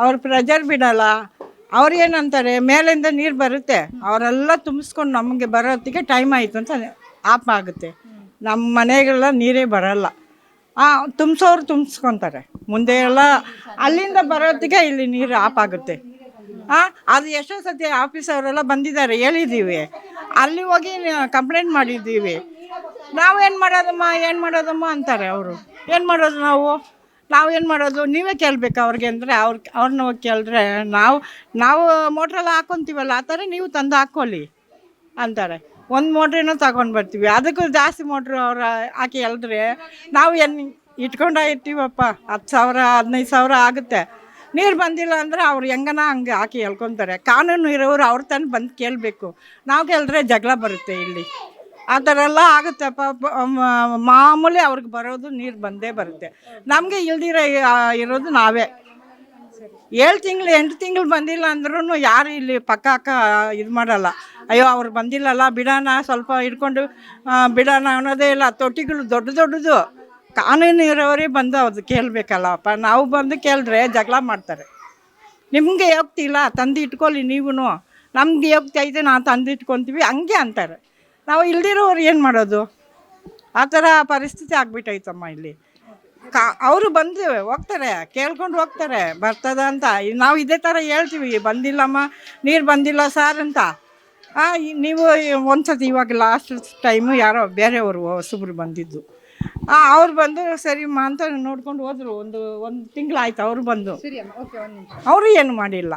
ಅವ್ರ ಪ್ರೆಜರ್ ಬಿಡಲ್ಲ. ಅವ್ರು ಏನಂತಾರೆ, ಮೇಲಿಂದ ನೀರು ಬರುತ್ತೆ, ಅವರೆಲ್ಲ ತುಂಬಿಸ್ಕೊಂಡು ನಮಗೆ ಬರೋತ್ತಿಗೆ ಟೈಮ್ ಆಯಿತು ಅಂತ ಆಫ್ ಆಗುತ್ತೆ. ನಮ್ಮ ಮನೆಗೆಲ್ಲ ನೀರೇ ಬರಲ್ಲ. ತುಂಬಿಸೋರು ತುಂಬಿಸ್ಕೊತಾರೆ, ಮುಂದೆ ಎಲ್ಲ ಅಲ್ಲಿಂದ ಬರೋತ್ತಿಗೆ ಇಲ್ಲಿ ನೀರು ಆಫ್ ಆಗುತ್ತೆ. ಅದು ಎಷ್ಟೋ ಸತಿ ಆಫೀಸವರೆಲ್ಲ ಬಂದಿದ್ದಾರೆ, ಹೇಳಿದ್ದೀವಿ, ಅಲ್ಲಿ ಹೋಗಿ ಕಂಪ್ಲೇಂಟ್ ಮಾಡಿದ್ದೀವಿ. ನಾವೇನು ಮಾಡೋದಮ್ಮ ಅಂತಾರೆ ಅವರು. ಏನು ಮಾಡೋದು ನಾವೇನು ಮಾಡೋದು, ನೀವೇ ಕೇಳಬೇಕು ಅವ್ರಿಗೆ ಅಂದರೆ ಅವ್ರನ್ನ ಹೋಗಿ ಕೇಳಿದ್ರೆ ನಾವು ಮೋಟ್ರೆಲ್ಲ ಹಾಕ್ಕೊತೀವಲ್ಲ, ಆ ಥರ ನೀವು ತಂದು ಹಾಕ್ಕೊಳ್ಳಿ ಅಂತಾರೆ. ಒಂದು ಮೋಟ್ರೇನೋ ತಗೊಂಡು ಬರ್ತೀವಿ, ಅದಕ್ಕೂ ಜಾಸ್ತಿ ಮೋಟ್ರು ಅವ್ರು ಹಾಕಿ ಎಳೆದ್ರೆ ನಾವು ಇಟ್ಕೊಂಡು ಇರ್ತೀವಪ್ಪ, 10,000 15,000 ಆಗುತ್ತೆ. ನೀರು ಬಂದಿಲ್ಲ ಅಂದರೆ ಅವ್ರು ಹೆಂಗನ ಹಂಗೆ ಹಾಕಿ ಎಳ್ಕೊತಾರೆ. ಕಾನೂನು ಇರೋರು ಅವ್ರ ತಾನೇ ಬಂದು ಕೇಳಬೇಕು. ನಾವು ಕೇಳಿದ್ರೆ ಜಗಳ ಬರುತ್ತೆ ಇಲ್ಲಿ. ಆ ಥರ ಎಲ್ಲ ಆಗುತ್ತೆ. ಮಾಮೂಲಿ ಅವ್ರಿಗೆ ಬರೋದು ನೀರು ಬಂದೇ ಬರುತ್ತೆ. ನಮಗೆ ಇಲ್ದಿರೋ ಇರೋದು ನಾವೇ. 7 ತಿಂಗಳು 8 ತಿಂಗಳು ಬಂದಿಲ್ಲ ಅಂದ್ರೂ ಯಾರು ಇಲ್ಲಿ ಪಕ್ಕ ಇದು ಮಾಡಲ್ಲ. ಅಯ್ಯೋ ಅವ್ರು ಬಂದಿಲ್ಲಲ್ಲ, ಬಿಡೋಣ, ಸ್ವಲ್ಪ ಹಿಡ್ಕೊಂಡು ಬಿಡೋಣ ಅನ್ನೋದೇ ಇಲ್ಲ. ತೊಟ್ಟಿಗಳು ದೊಡ್ಡದು ಕಾನೂನು ಇರೋರೇ ಬಂದು ಅದು ಕೇಳಬೇಕಲ್ಲಪ್ಪ. ನಾವು ಬಂದು ಕೇಳಿದ್ರೆ ಜಗಳ ಮಾಡ್ತಾರೆ. ನಿಮಗೆ ಹೋಗ್ತಿಲ್ಲ, ತಂದು ಇಟ್ಕೊಳ್ಳಿ ನೀವು, ನಮಗೆ ಹೋಗ್ತಾ ಐತೆ ನಾವು ತಂದು ಇಟ್ಕೊತೀವಿ ಹಂಗೆ ಅಂತಾರೆ. ನಾವು ಇಲ್ದಿರೋರು ಏನು ಮಾಡೋದು? ಆ ಥರ ಪರಿಸ್ಥಿತಿ ಆಗ್ಬಿಟ್ಟೈತಮ್ಮ ಇಲ್ಲಿ. ಅವರು ಬಂದು ಹೋಗ್ತಾರೆ, ಕೇಳ್ಕೊಂಡು ಹೋಗ್ತಾರೆ ಬರ್ತದ ಅಂತ. ನಾವು ಇದೇ ಥರ ಹೇಳ್ತೀವಿ, ಬಂದಿಲ್ಲಮ್ಮ, ನೀರು ಬಂದಿಲ್ಲ ಸಾರ್ ಅಂತ. ನೀವು ಒಂದು ಸತಿ ಇವಾಗ ಲಾಸ್ಟ್ ಟೈಮು ಯಾರೋ ಬೇರೆಯವರು ಹೊಸಬ್ರು ಬಂದಿದ್ದು, ಅವ್ರು ಬಂದು ಸರಿಮ್ಮ ಅಂತ ನೋಡ್ಕೊಂಡು ಹೋದರು. ಒಂದು ತಿಂಗಳಾಯ್ತು ಅವ್ರು ಬಂದು, ಅವರು ಏನು ಮಾಡಿಲ್ಲ.